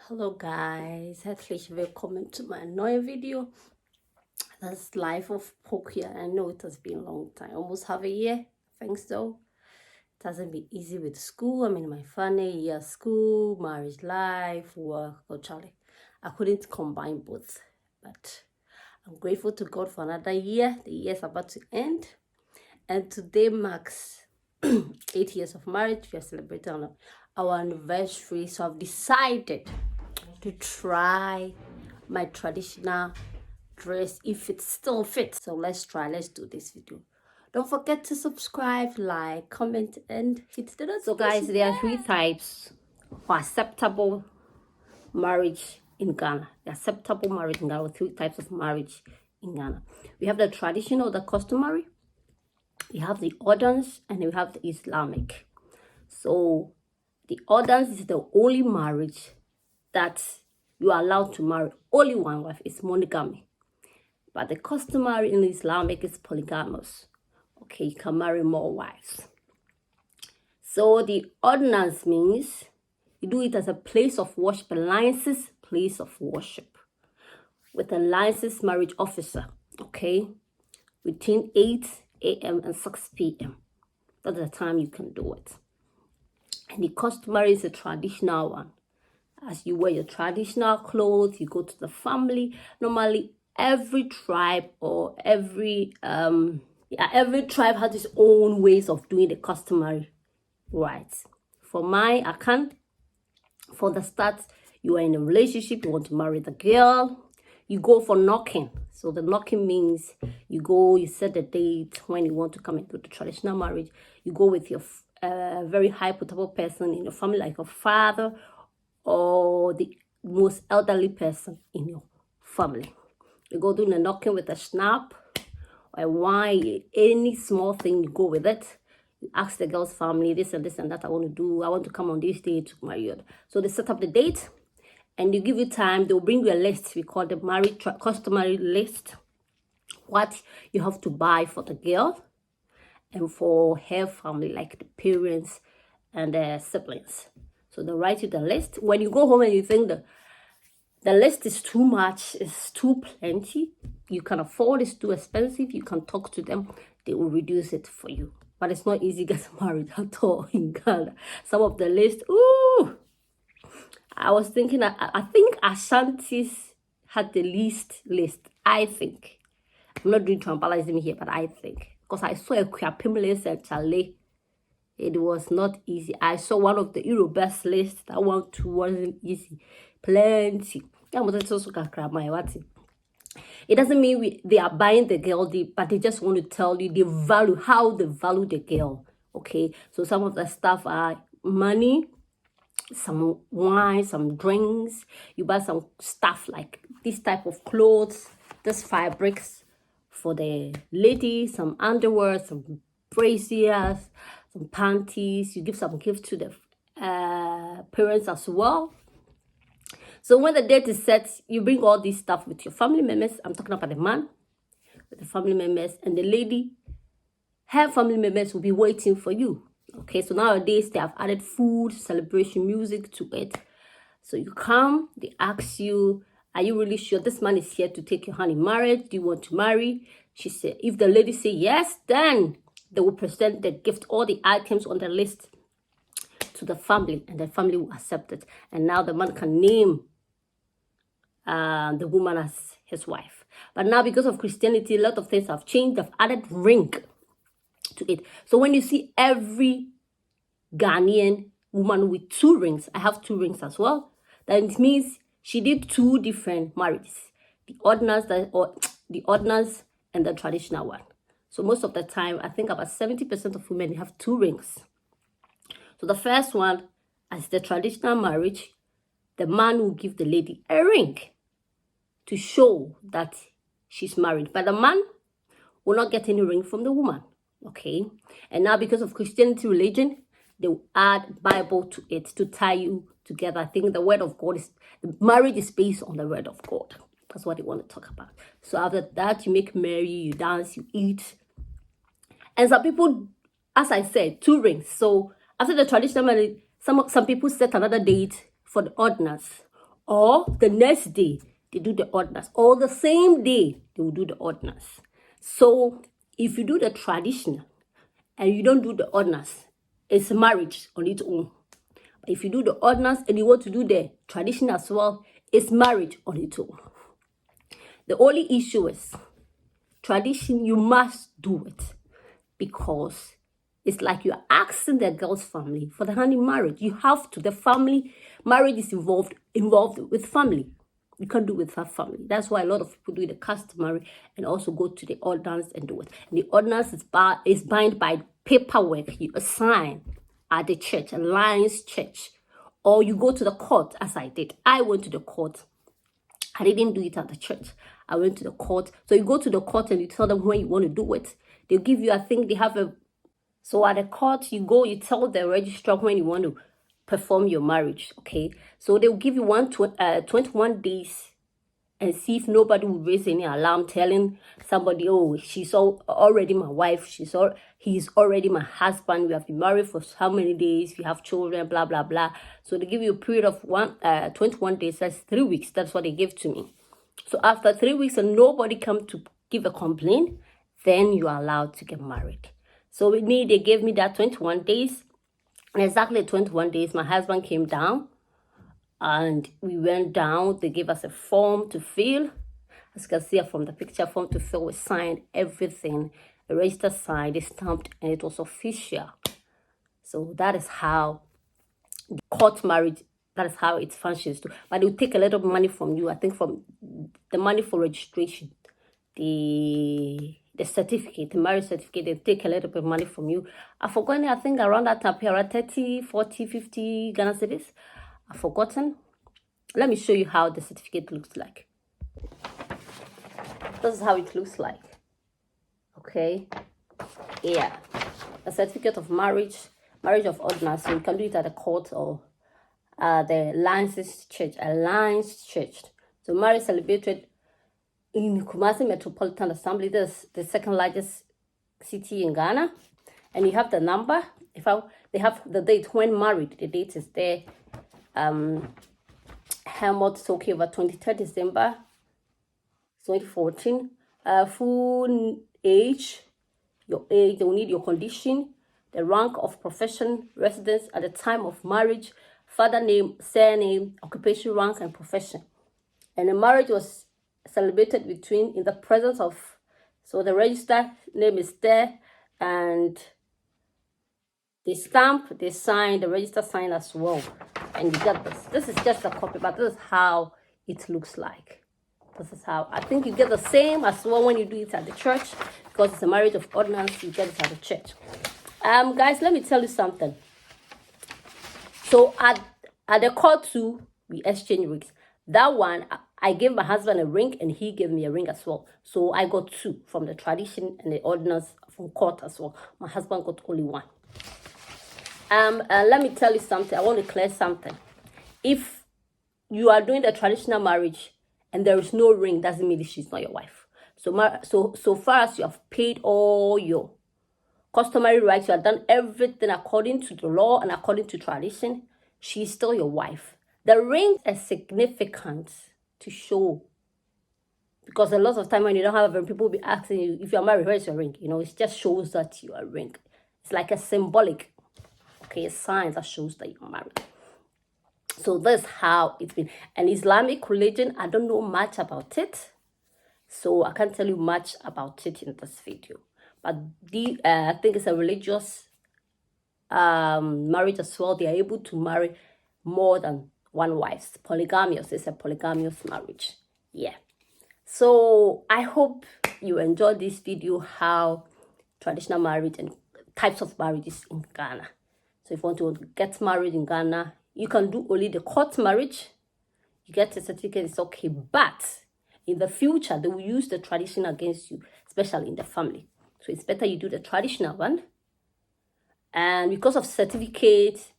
Hello guys, herzlich willkommen to my neue Video. That's life of Pokia. I know it has been a long time, almost half a year. Thanks though. It hasn't been easy with school. I'm in my final year school, marriage life, work. Oh Charlie, I couldn't combine both, but I'm grateful to God for another year. The year's about to end, and today marks 8 years of marriage. We are celebrating our anniversary, so I've decided to try my traditional dress if it still fits. So let's do this video. Don't forget to subscribe, like, comment, and hit the notification. So guys, there are 3 types for acceptable marriage in Ghana. The acceptable marriage in Ghana, 3 types of marriage in Ghana. We have the traditional, the customary, we have the ordinance, and we have the Islamic. So the ordinance is the only marriage that you are allowed to marry only one wife. It's monogamy. But the customary in Islamic is polygamous. Okay, you can marry more wives. So the ordinance means you do it as a place of worship, a licensed place of worship, with a licensed marriage officer, okay, between 8 a.m. and 6 p.m. That's the time you can do it. And the customary is a traditional one. As you wear your traditional clothes, you go to the family. Normally, every tribe or every tribe has its own ways of doing the customary rites. For my account, for the start, you are in a relationship, you want to marry the girl, you go for knocking. So the knocking means you go, you set the date when you want to come into the traditional marriage. You go with your very high potential person in your family, like your father or the most elderly person in your family. You go doing a knocking with a snap or a wine, any small thing, you go with it. You ask the girl's family, this and this and that I want to do. I want to come on this day to marry you. So they set up the date and you give you time. They'll bring you a list. We call the marriage customary list. What you have to buy for the girl and for her family, like the parents and their siblings. So they write you the list. When you go home and you think the list is too much, it's too plenty, you can afford, it's too expensive, you can talk to them, they will reduce it for you. But it's not easy getting married at all in Ghana. Some of the list, ooh, I was thinking, I think Ashantis had the least list, I think. I'm not doing tribalism here, but I think. Because I saw a Kwapim list and Chale. It was not easy. I saw one of the Eurobest lists. That one too wasn't easy. Plenty. It doesn't mean they are buying the girl, but they just want to tell you how they value the girl. Okay, so some of the stuff are money, some wine, some drinks. You buy some stuff like this type of clothes, this fabrics for the lady, some underwear, some braziers, some panties. You give some gifts to the parents as well. So when the date is set, you bring all this stuff with your family members. I'm talking about the man with the family members, and the lady, her family members will be waiting for you. Okay, so nowadays they have added food, celebration, music to it. So you come, they ask you, are you really sure this man is here to take your hand in marriage? Do you want to marry? She said, if the lady say yes, then they will present the gift, all the items on the list to the family, and the family will accept it. And now the man can name the woman as his wife. But now because of Christianity, a lot of things have changed. They've added ring to it. So when you see every Ghanaian woman with 2 rings, I have 2 rings as well, that it means she did 2 different marriages. The ordinance and the traditional one. So most of the time, I think about 70% of women have 2 rings. So the first one, as the traditional marriage, the man will give the lady a ring to show that she's married. But the man will not get any ring from the woman. Okay? And now because of Christianity religion, they will add Bible to it to tie you together. I think the word of God marriage is based on the word of God. That's what they want to talk about. So after that, you make merry, you dance, you eat. And some people, as I said, 2 rings. So after the traditional marriage, some people set another date for the ordinance, or the next day they do the ordinance, or the same day they will do the ordinance. So if you do the traditional and you don't do the ordinance, it's marriage on its own. If you do the ordinance and you want to do the tradition as well, it's marriage on its own. The only issue is tradition, you must do it because it's like you're asking the girl's family for the hand in marriage. You have to. The family, marriage is involved with family. You can't do it without family. That's why a lot of people do the customary and also go to the ordinance and do it. And the ordinance is bound by paperwork you assign at the church, a Lions church, or you go to the court, as I did. I went to the court. I didn't do it at the church. I went to the court. So you go to the court and you tell them when you want to do it. They'll give you, I think they have a, so at the court you go, you tell the registrar when you want to perform your marriage, okay? So they'll give you 21 days and see if nobody will raise any alarm telling somebody, oh, she's already my wife, he's already my husband, we have been married for how many days, we have children, blah, blah, blah. So they give you a period of 21 days, that's 3 weeks, that's what they give to me. So after 3 weeks and nobody come to give a complaint, then you are allowed to get married. So with me, they gave me that 21 days. And exactly 21 days, my husband came down and we went down. They gave us a form to fill. As you can see from the picture, form to fill, we signed everything. A register signed, they stamped, and it was official. So that is how the court marriage, that is how it functions too. But they will take a little money from you, I think from the money for registration. The certificate, the marriage certificate, they take a little bit of money from you. I've forgotten, I think around that time, around 30, 40, 50 Ghana cedis. I've forgotten. Let me show you how the certificate looks like. This is how it looks like. Okay. Yeah. A certificate of marriage of ordinance. So you can do it at the court or the Lions Church, a Lions Church. So marriage celebrated in Kumasi Metropolitan Assembly. This is the second largest city in Ghana. And you have the number. They have the date when married. The date is there. Helmut Tokyo over 23rd December 2014. Full age, your age, they will need your condition, the rank of profession, residence at the time of marriage, father name, surname, occupation, rank, and profession. And the marriage was celebrated in the presence of, so the register name is there, and they stamp, they sign, the register sign as well. And you get this. This is just a copy, but this is how it looks like. This is how, I think you get the same as well when you do it at the church, because it's a marriage of ordinance, you get it at the church. Guys, let me tell you something. So at the court too, we exchange rings. That one, I gave my husband a ring and he gave me a ring as well. So I got 2 from the tradition and the ordinance from court as well. My husband got only 1. Let me tell you something. I want to clear something. If you are doing the traditional marriage and there is no ring, doesn't mean that she's not your wife. So far as you have paid all your customary rights, you have done everything according to the law and according to tradition, she's still your wife. The ring is significant to show, because a lot of time when you don't have a ring, people will be asking you, if you're married, where's your ring? You know, it just shows that you are a ring. It's like a symbolic, okay, a sign that shows that you're married. So that's how it's been. An Islamic religion, I don't know much about it, so I can't tell you much about it in this video. But I think it's a religious marriage as well. They are able to marry more than one wife. Polygamous is a polygamous marriage. Yeah. So I hope you enjoyed this video, how traditional marriage and types of marriages in Ghana. So if you want to get married in Ghana, you can do only the court marriage. You get a certificate, it's okay. But in the future, they will use the tradition against you, especially in the family. So it's better you do the traditional one. And because of certificate,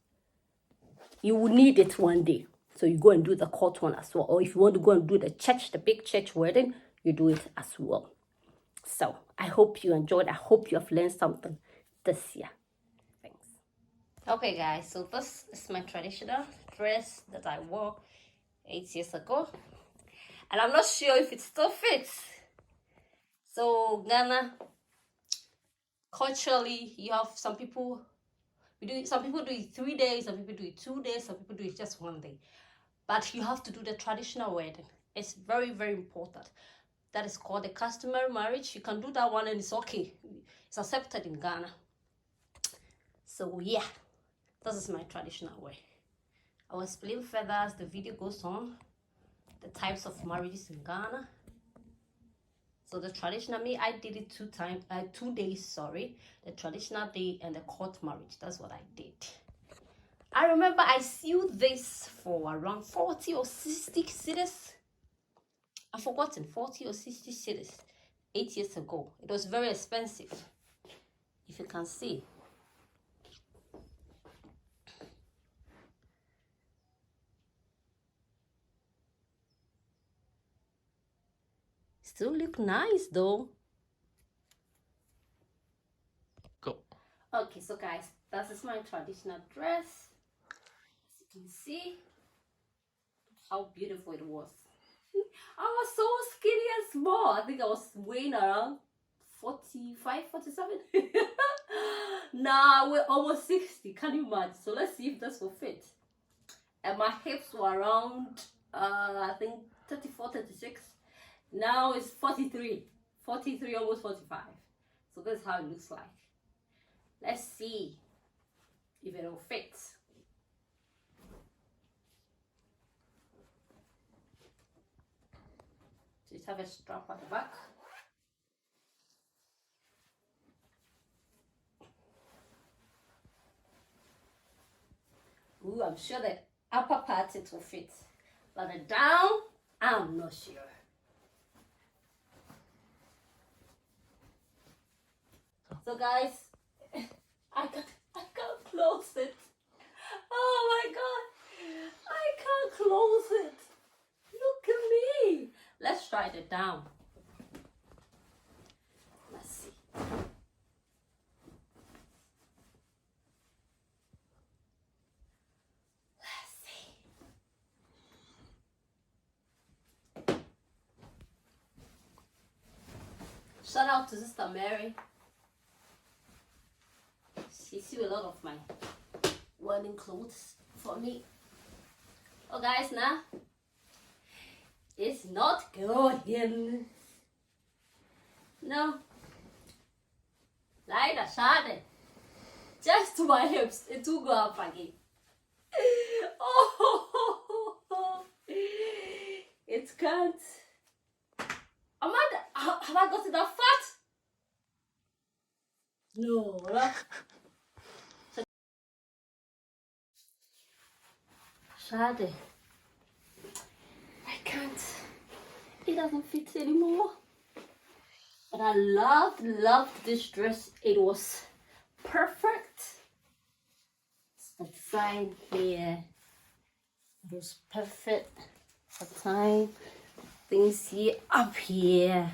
you will need it one day. So you go and do the court one as well. Or if you want to go and do the church, the big church wedding, you do it as well. So I hope you enjoyed. I hope you have learned something this year. Okay guys, so this is my traditional dress that I wore. 8 years ago. And I'm not sure if it still fits. So Ghana, culturally, you have some people some people do it 3 days, some people do it 2 days, some people do it just 1 day. But you have to do the traditional wedding. It's very, very important. That is called the customary marriage. You can do that one and it's okay. It's accepted in Ghana. So yeah, this is my traditional way. I will explain further as the video goes on, the types of marriages in Ghana. So the traditional, I did it 2 days, sorry. The traditional day and the court marriage. That's what I did. I remember I sealed this for around 40 or 60 cedis. I've forgotten, 40 or 60 cedis 8 years ago. It was very expensive, if you can see. Still look nice though. Go. Okay, so guys, that is my traditional dress. As you can see, how beautiful it was. I was so skinny and small. I think I was weighing around 45, 47. Now we're almost 60. Can you imagine? So let's see if this will fit. And my hips were around, I think 34, 36. Now it's 43, almost 45. So this is how it looks like. Let's see if it will fit. Just have a strap at the back. Ooh, I'm sure the upper part it will fit, but the down, I'm not sure. So guys, I can't close it. Oh my god, I can't close it. Look at me. Let's try the down. Let's see. Let's see. Shout out to Sister Mary. She sewed a lot of my wedding clothes for me. Oh guys, now it's not going. No. Leider, schade. Just to my hips, it will go up again. Oh, it can't. Amanda, have I got enough fat? No. Schade. I can't. It doesn't fit anymore. But I loved this dress. It was perfect. The design here. It was perfect. The time. Things here, up here.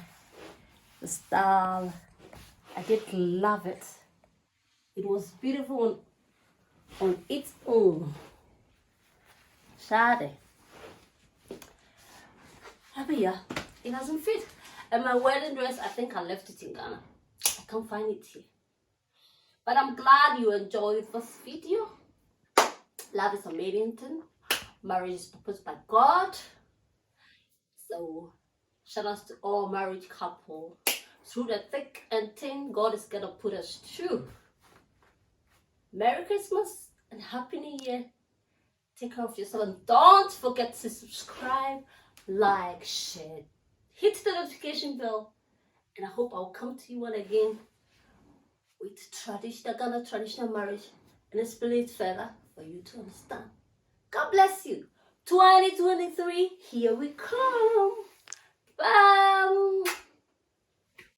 The style. I did love it. It was beautiful on its own. Schade. But yeah, it doesn't fit. And my wedding dress, I think I left it in Ghana. I can't find it here. But I'm glad you enjoyed this video. Love is a maiden thing. Marriage is proposed by God. So shout out to all married couple. Through the thick and thin, God is gonna put us through. Merry Christmas and Happy New Year. Take care of yourself and don't forget to subscribe, like, share, hit the notification bell, and I hope I'll come to you one again with Ghana traditional marriage and explain it further for you to understand. God bless you. 2023, here we come. Bye.